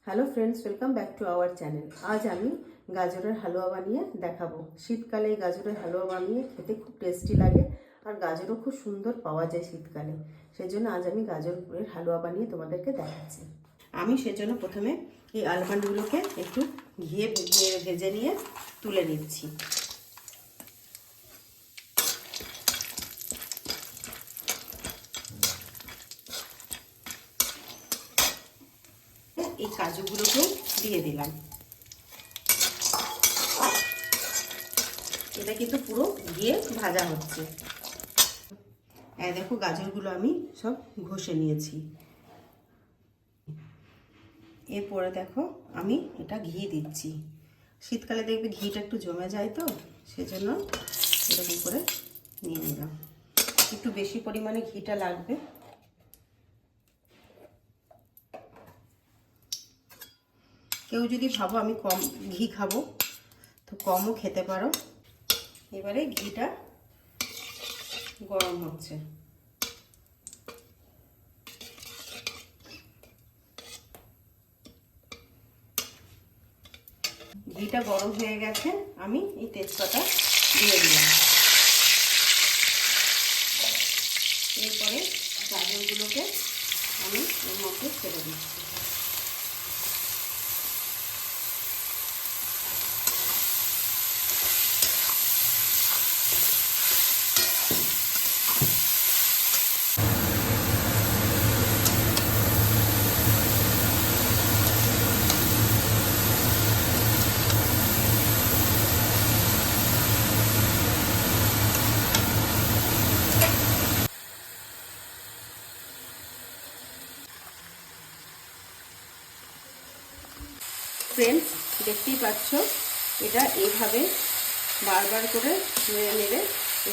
Hello friends, welcome back to our channel. আজ আমি গাজরের হালুয়া বানিয়ে দেখাবো। শীতকালে এই গাজরের হালুয়া বানিয়ে খেতে খুব টেস্টি লাগে, আর গাজরও খুব সুন্দর পাওয়া যায় শীতকালে। সেজন্য আজ আমি গাজরের হালুয়া বানিয়ে তোমাদেরকে দেখাচ্ছি। আমি সেজন্য প্রথমে এই আলমন্ডগুলোকে একটু ঘিয়ে ভেজে নিয়ে তুলে নিচ্ছি। এই কাজুগুলোকেও দিয়ে দিলাম। এটা কিন্তু পুরো ঘিয়ে ভাজা হচ্ছে। দেখো গাজরগুলো আমি সব ঘষে নিয়েছি। এরপরে দেখো আমি এটা ঘি দিচ্ছি। শীতকালে দেখবে ঘিটা একটু জমে যায়, তো সেজন্য এরকম করে নিয়ে নিলাম। একটু বেশি পরিমাণে ঘিটা লাগবে। কেউ যদি ভাবো আমি কম ঘি খাবো, তো কমও খেতে পারো। এবারে ঘিটা গরম হচ্ছে। ঘিটা গরম হয়ে গেছে, আমি এই তেজপাতা দিয়ে দিলাম। এরপরে গাজরগুলোকে আমি এর মধ্যে ছেড়ে দিচ্ছি। ফ্রেন্ডস, দেখতেই পাচ্ছ এটা এইভাবে বারবার করে নেড়ে নেড়ে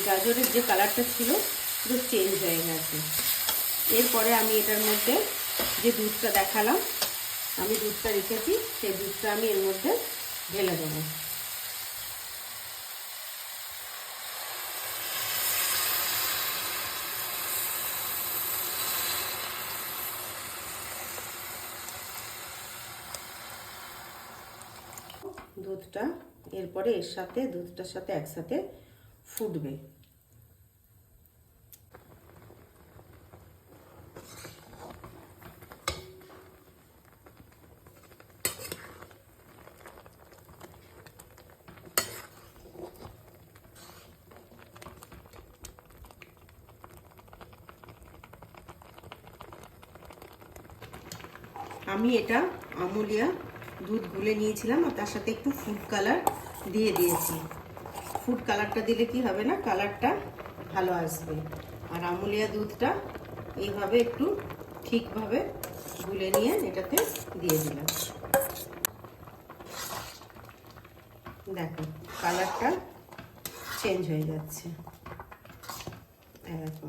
গাজরের যে কালারটা ছিল পুরো চেঞ্জ হয়ে গেছে। এরপরে আমি এটার মধ্যে যে দুধটা দেখালাম, আমি দুধটা রেখেছি, সেই দুধটা আমি এর মধ্যে ঢেলে দেবো। দুধটা এরপরে এর সাথে দুধটার সাথে একসাথে ফুটবে। আমি এটা আমুলিয়া দুধ গুলে নিয়েছিলাম, আর তার সাথে একটু ফুড কালার দিয়ে দিয়েছি। ফুড কালারটা দিলে কি হবে না, কালারটা ভালো আসবে। আর আমুলিয়া দুধটা এইভাবে একটু ঠিকভাবে গুলে নিয়ে এটাতে দিয়ে দিলাম। দেখো কালারটা চেঞ্জ হয়ে যাচ্ছে। দেখো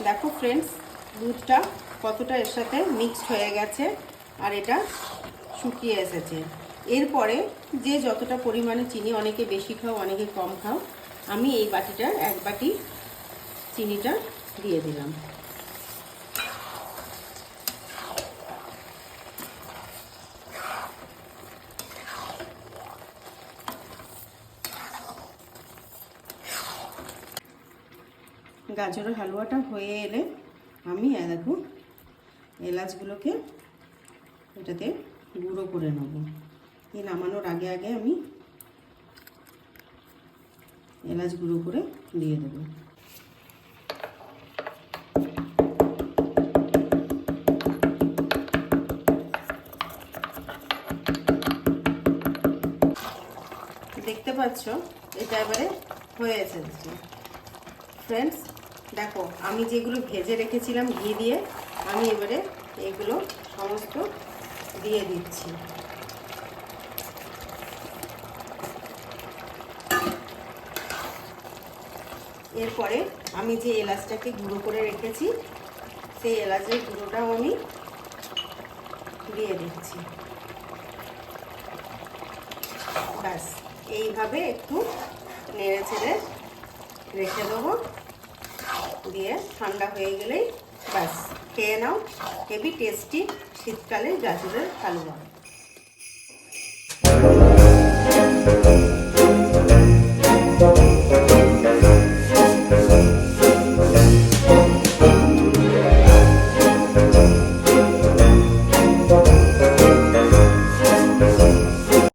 দেখো ফ্রেন্ডস, দুধটা কতটা এর সাথে মিক্সড হয়ে গেছে, আর এটা শুকিয়ে এসেছে। এরপরে যে যতটা পরিমাণে চিনি, অনেকে বেশি খাও অনেকে কম খাও, আমি এই বাটিটা এক বাটি চিনিটা দিয়ে দিলাম। গাজরের হালুয়াটা হয়ে এলে আমি দেখো এলাচগুলোকে এটাতে গুঁড়ো করে নেব। এই নামানোর আগে আগে আমি এলাচ গুঁড়ো করে দিয়ে দেব। দেখতে পাচ্ছ এটা এবারে হয়ে এসেছে। ফ্রেন্ডস দেখো, আমি যেগুলো ভেজে রেখেছিলাম ঘি দিয়ে, আমি এবারে এগুলো সমস্ত দিয়ে দিচ্ছি। এরপরে আমি যে এলাচটাকে গুঁড়ো করে রেখেছি, সেই এলাচের গুঁড়োটাও আমি দিয়ে দিচ্ছি। ব্যাস এইভাবে একটু নেড়ে ছেড়ে রেখে দেবো। দিয়ে ঠান্ডা হয়ে গেলেই ব্যাস খেয়ে নাও, হেভি টেস্টি শীতকালে গাজরের হালুয়া।